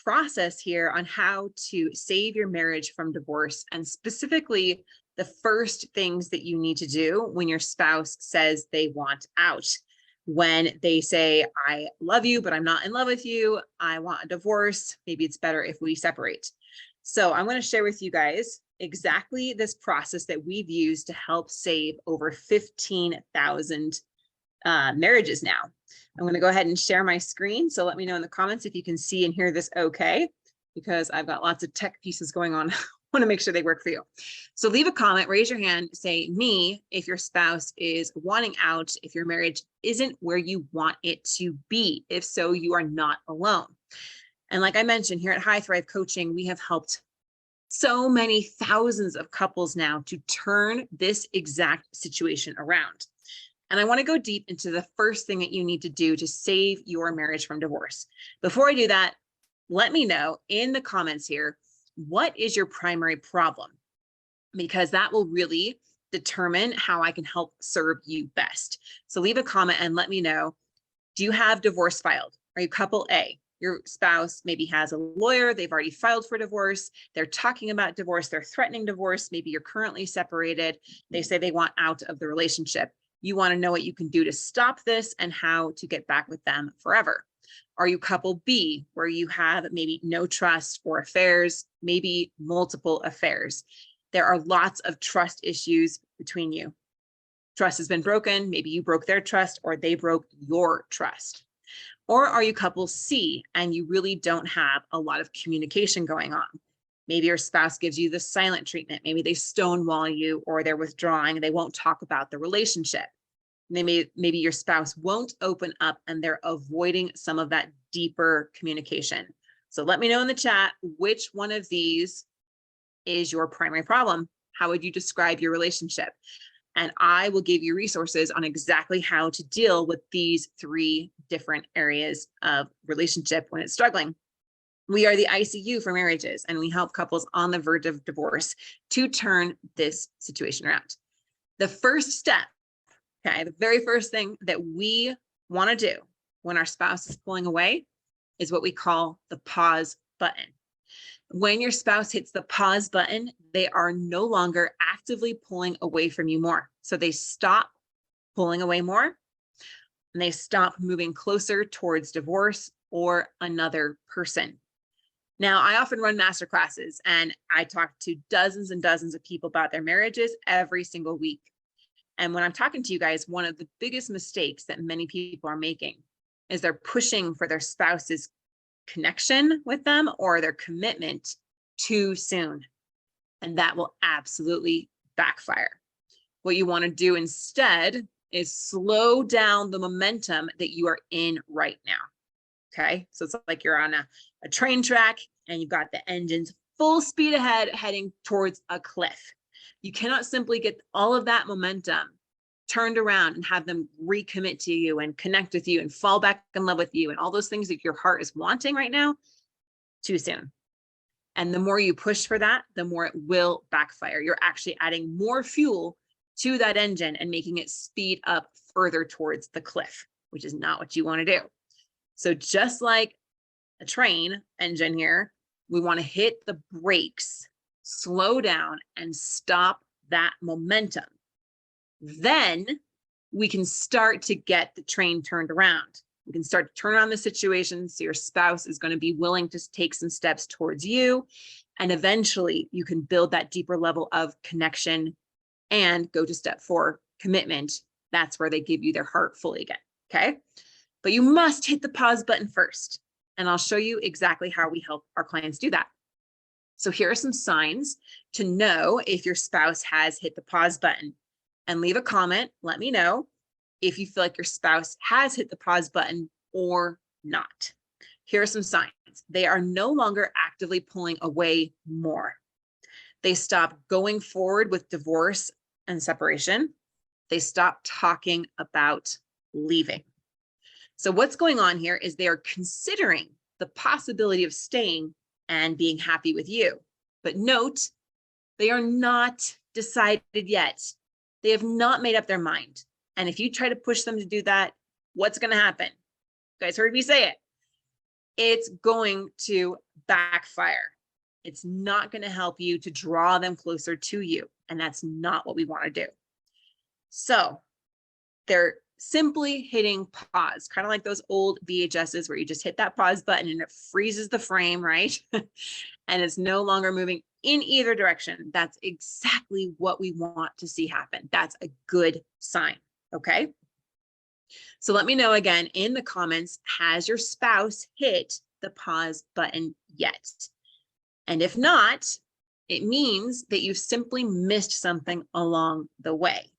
process here on how to save your marriage from divorce, and specifically the first things that you need to do when your spouse says they want out. When they say, I love you, but I'm not in love with you, I want a divorce, maybe it's better if we separate. So I'm going to share with you guys exactly this process that we've used to help save over 15,000 marriages now. I'm going to go ahead and share my screen. So let me know in the comments if you can see and hear this okay, because I've got lots of tech pieces going on. I want to make sure they work for you. So leave a comment, raise your hand, say me if your spouse is wanting out, if your marriage isn't where you want it to be. If so, you are not alone. And like I mentioned, here at High Thrive Coaching, we have helped so many thousands of couples now to turn this exact situation around. And I want to go deep into the first thing that you need to do to save your marriage from divorce. Before I do that, let me know in the comments here, what is your primary problem? Because that will really determine how I can help serve you best. So leave a comment and let me know, do you have divorce filed? Are you couple A? Your spouse maybe has a lawyer, they've already filed for divorce, they're talking about divorce, they're threatening divorce, maybe you're currently separated, they say they want out of the relationship. You want to know what you can do to stop this and how to get back with them forever. Are you couple B, where you have maybe no trust or affairs, maybe multiple affairs? There are lots of trust issues between you. Trust has been broken. Maybe you broke their trust or they broke your trust. Or are you couple C and you really don't have a lot of communication going on? Maybe your spouse gives you the silent treatment. Maybe they stonewall you or they're withdrawing. They won't talk about the relationship. Maybe your spouse won't open up and they're avoiding some of that deeper communication. So let me know in the chat, which one of these is your primary problem? How would you describe your relationship? And I will give you resources on exactly how to deal with these 3 different areas of relationship when it's struggling. We are the ICU for marriages, and we help couples on the verge of divorce to turn this situation around. The first step, okay, the very first thing that we want to do when our spouse is pulling away is what we call the pause button. When your spouse hits the pause button, they are no longer actively pulling away from you more. So they stop pulling away more and they stop moving closer towards divorce or another person. Now, I often run masterclasses and I talk to dozens and dozens of people about their marriages every single week. And when I'm talking to you guys, one of the biggest mistakes that many people are making is they're pushing for their spouse's connection with them or their commitment too soon. And that will absolutely backfire. What you want to do instead is slow down the momentum that you are in right now. Okay, so it's like you're on a train track and you've got the engines full speed ahead heading towards a cliff. You cannot simply get all of that momentum turned around and have them recommit to you and connect with you and fall back in love with you and all those things that your heart is wanting right now too soon. And the more you push for that, the more it will backfire. You're actually adding more fuel to that engine and making it speed up further towards the cliff, which is not what you want to do. So just like a train engine here, we want to hit the brakes, slow down, and stop that momentum. Then we can start to get the train turned around. We can start to turn around the situation so your spouse is going to be willing to take some steps towards you. And eventually you can build that deeper level of connection and go to step 4, commitment. That's where they give you their heart fully again. Okay. But you must hit the pause button first. And I'll show you exactly how we help our clients do that. So here are some signs to know if your spouse has hit the pause button. And leave a comment. Let me know if you feel like your spouse has hit the pause button or not. Here are some signs. They are no longer actively pulling away more. They stop going forward with divorce and separation. They stop talking about leaving. So what's going on here is they are considering the possibility of staying and being happy with you. But note, they are not decided yet. They have not made up their mind. And if you try to push them to do that, what's going to happen? You guys heard me say it. it's going to backfire. It's not going to help you to draw them closer to you. And that's not what we want to do. So they're simply hitting pause, kind of like those old VHSs where you just hit that pause button and it freezes the frame, right? And it's no longer moving in either direction. That's exactly what we want to see happen. That's a good sign, okay? So let me know again in the comments, has your spouse hit the pause button yet? And if not, it means that you've simply missed something along the way.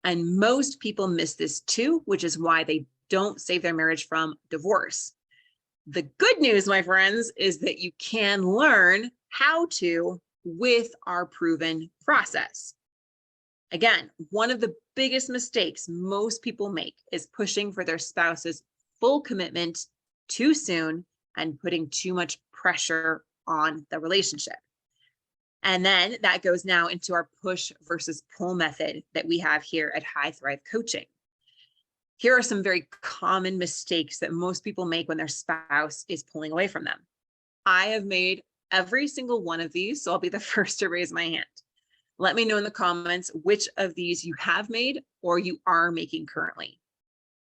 And most people miss this too, which is why they don't save their marriage from divorce. The good news, my friends, is that you can learn how to with our proven process. Again, one of the biggest mistakes most people make is pushing for their spouse's full commitment too soon and putting too much pressure on the relationship. And then that goes now into our push versus pull method that we have here at High Thrive Coaching. Here are some very common mistakes that most people make when their spouse is pulling away from them. I have made every single one of these, so I'll be the first to raise my hand. Let me know in the comments which of these you have made or you are making currently.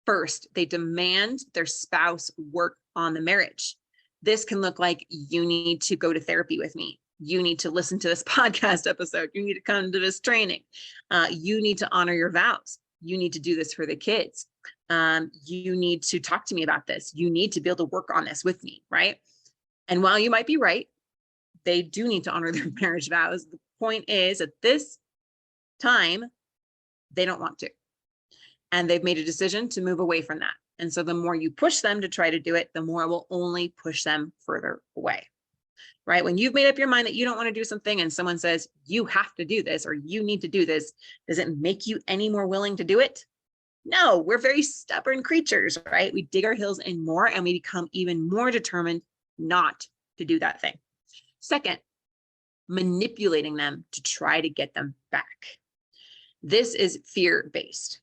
First, they demand their spouse work on the marriage. This can look like, you need to go to therapy with me. You need to listen to this podcast episode. You need to come to this training. You need to honor your vows. You need to do this for the kids. You need to talk to me about this. You need to be able to work on this with me, right? And while you might be right, they do need to honor their marriage vows. The point is, at this time, they don't want to. And they've made a decision to move away from that. And so the more you push them to try to do it, the more it will only push them further away. Right? When you've made up your mind that you don't want to do something and someone says, you have to do this, or you need to do this, does it make you any more willing to do it? No, we're very stubborn creatures, right? We dig our heels in more and we become even more determined not to do that thing. Second, manipulating them to try to get them back. This is fear-based.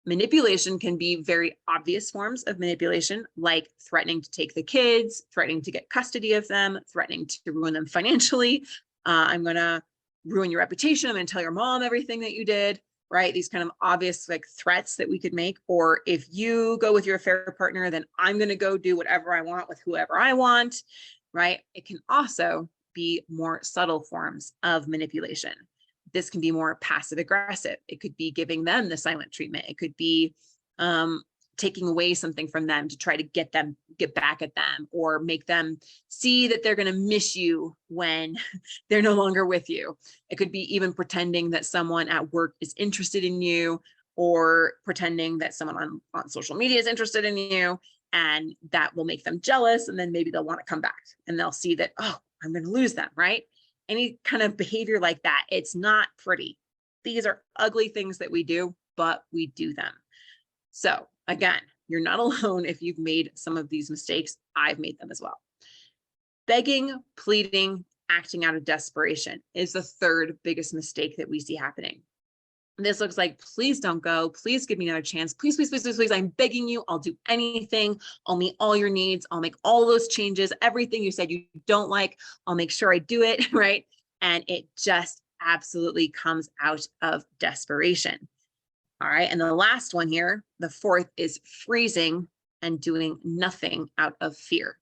Manipulation can be very obvious forms of manipulation, like threatening to take the kids, threatening to get custody of them, threatening to ruin them financially. I'm going to ruin your reputation. I'm going to tell your mom everything that you did, right? These kind of obvious like threats that we could make. Or if you go with your affair partner, then I'm going to go do whatever I want with whoever I want, right? It can also be more subtle forms of manipulation. This can be more passive aggressive. It could be giving them the silent treatment. It could be taking away something from them to try to get back at them, or make them see that they're going to miss you when they're no longer with you. It could be even pretending that someone at work is interested in you, or pretending that someone on social media is interested in you, and that will make them jealous. And then maybe they'll want to come back and they'll see that, oh, I'm going to lose them, right? Any kind of behavior like that, it's not pretty. These are ugly things that we do, but we do them. So again, you're not alone if you've made some of these mistakes. I've made them as well. Begging, pleading, acting out of desperation is the third biggest mistake that we see happening. This looks like, please don't go. Please give me another chance. Please, please, please, please, please. I'm begging you. I'll do anything. I'll meet all your needs. I'll make all those changes. Everything you said you don't like, I'll make sure I do it, right? And it just absolutely comes out of desperation. All right. And the last one here, the fourth, is freezing and doing nothing out of fear.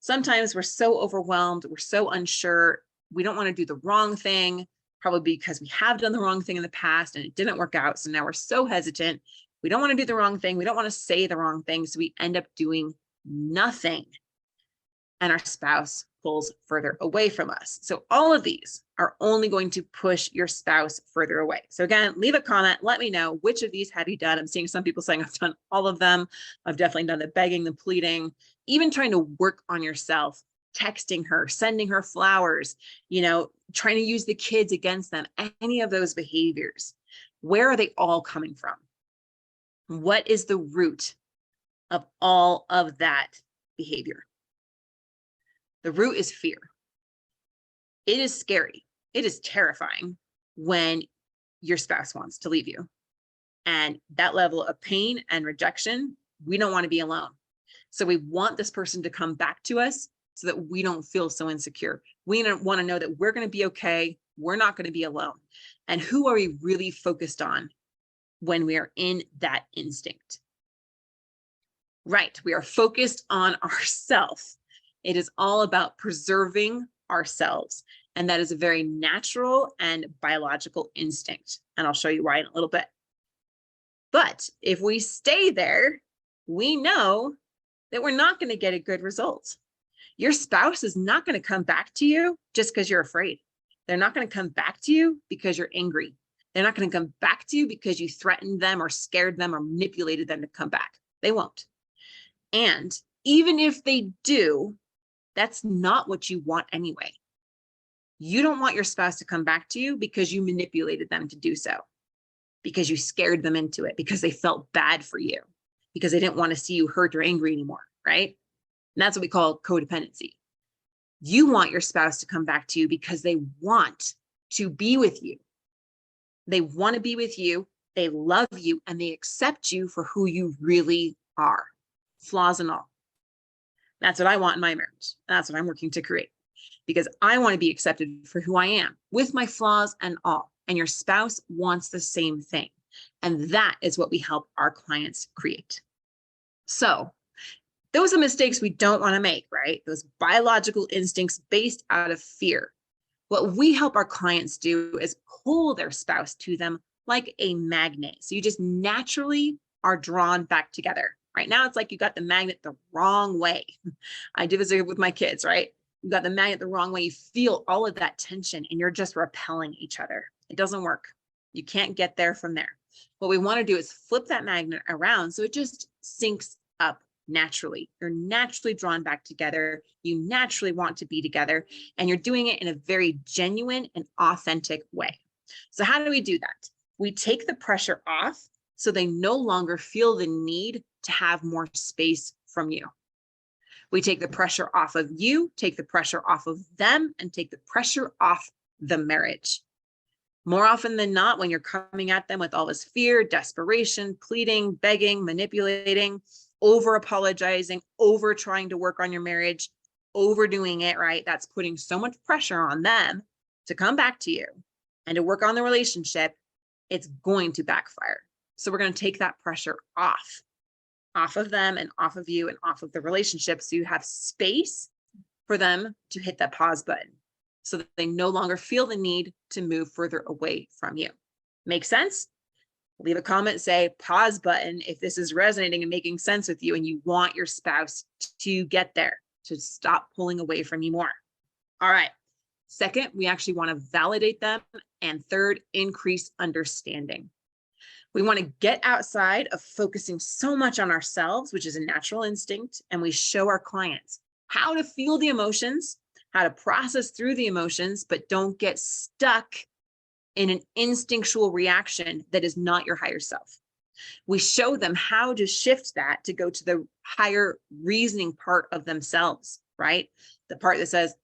Sometimes we're so overwhelmed. We're so unsure. We don't want to do the wrong thing, probably because we have done the wrong thing in the past and it didn't work out. So now we're so hesitant. We don't want to do the wrong thing. We don't want to say the wrong thing. So we end up doing nothing. And our spouse pulls further away from us. So all of these are only going to push your spouse further away. So again, leave a comment. Let me know, which of these have you done? I'm seeing some people saying I've done all of them. I've definitely done the begging, the pleading, even trying to work on yourself, texting her, sending her flowers, trying to use the kids against them, any of those behaviors. Where are they all coming from? What is the root of all of that behavior? The root is fear. It is scary. It is terrifying when your spouse wants to leave you. And that level of pain and rejection, we don't want to be alone. So we want this person to come back to us so that we don't feel so insecure. We want to know that we're going to be okay. We're not going to be alone. And who are we really focused on when we are in that instinct? Right. We are focused on ourselves. It is all about preserving ourselves. And that is a very natural and biological instinct. And I'll show you why in a little bit. But if we stay there, we know that we're not going to get a good result. Your spouse is not going to come back to you just because you're afraid. They're not going to come back to you because you're angry. They're not going to come back to you because you threatened them or scared them or manipulated them to come back. They won't. And even if they do, that's not what you want anyway. You don't want your spouse to come back to you because you manipulated them to do so, because you scared them into it, because they felt bad for you, because they didn't want to see you hurt or angry anymore, right? And that's what we call codependency. You want your spouse to come back to you because they want to be with you. They want to be with you, they love you, and they accept you for who you really are, flaws and all. That's what I want in my marriage. That's what I'm working to create, because I want to be accepted for who I am with my flaws and all. And your spouse wants the same thing. And that is what we help our clients create. So those are mistakes we don't want to make, right? Those biological instincts based out of fear. What we help our clients do is pull their spouse to them like a magnet. So you just naturally are drawn back together. Right now, it's like you got the magnet the wrong way. I do this with my kids, right? You got the magnet the wrong way. You feel all of that tension and you're just repelling each other. It doesn't work. You can't get there from there. What we want to do is flip that magnet around so it just syncs up naturally. You're naturally drawn back together. You naturally want to be together, and you're doing it in a very genuine and authentic way. So how do we do that? We take the pressure off so they no longer feel the need to have more space from you. We take the pressure off of you, take the pressure off of them, and take the pressure off the marriage. More often than not, when you're coming at them with all this fear, desperation, pleading, begging, manipulating, over apologizing, over trying to work on your marriage, overdoing it, right? That's putting so much pressure on them to come back to you and to work on the relationship. It's going to backfire. So we're going to take that pressure off of them and off of you and off of the relationship. So you have space for them to hit that pause button so that they no longer feel the need to move further away from you. Make sense? Leave a comment, say pause button if this is resonating and making sense with you and you want your spouse to get there, to stop pulling away from you more. All right. Second, we actually want to validate them. And third, increase understanding. We want to get outside of focusing so much on ourselves, which is a natural instinct, and we show our clients how to feel the emotions, how to process through the emotions, but don't get stuck in an instinctual reaction that is not your higher self. We show them how to shift that to go to the higher reasoning part of themselves, right? The part that says,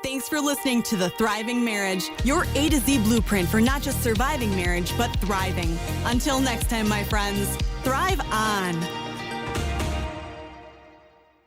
thanks for listening to The Thriving Marriage, your A to Z blueprint for not just surviving marriage, but thriving. Until next time, my friends, thrive on.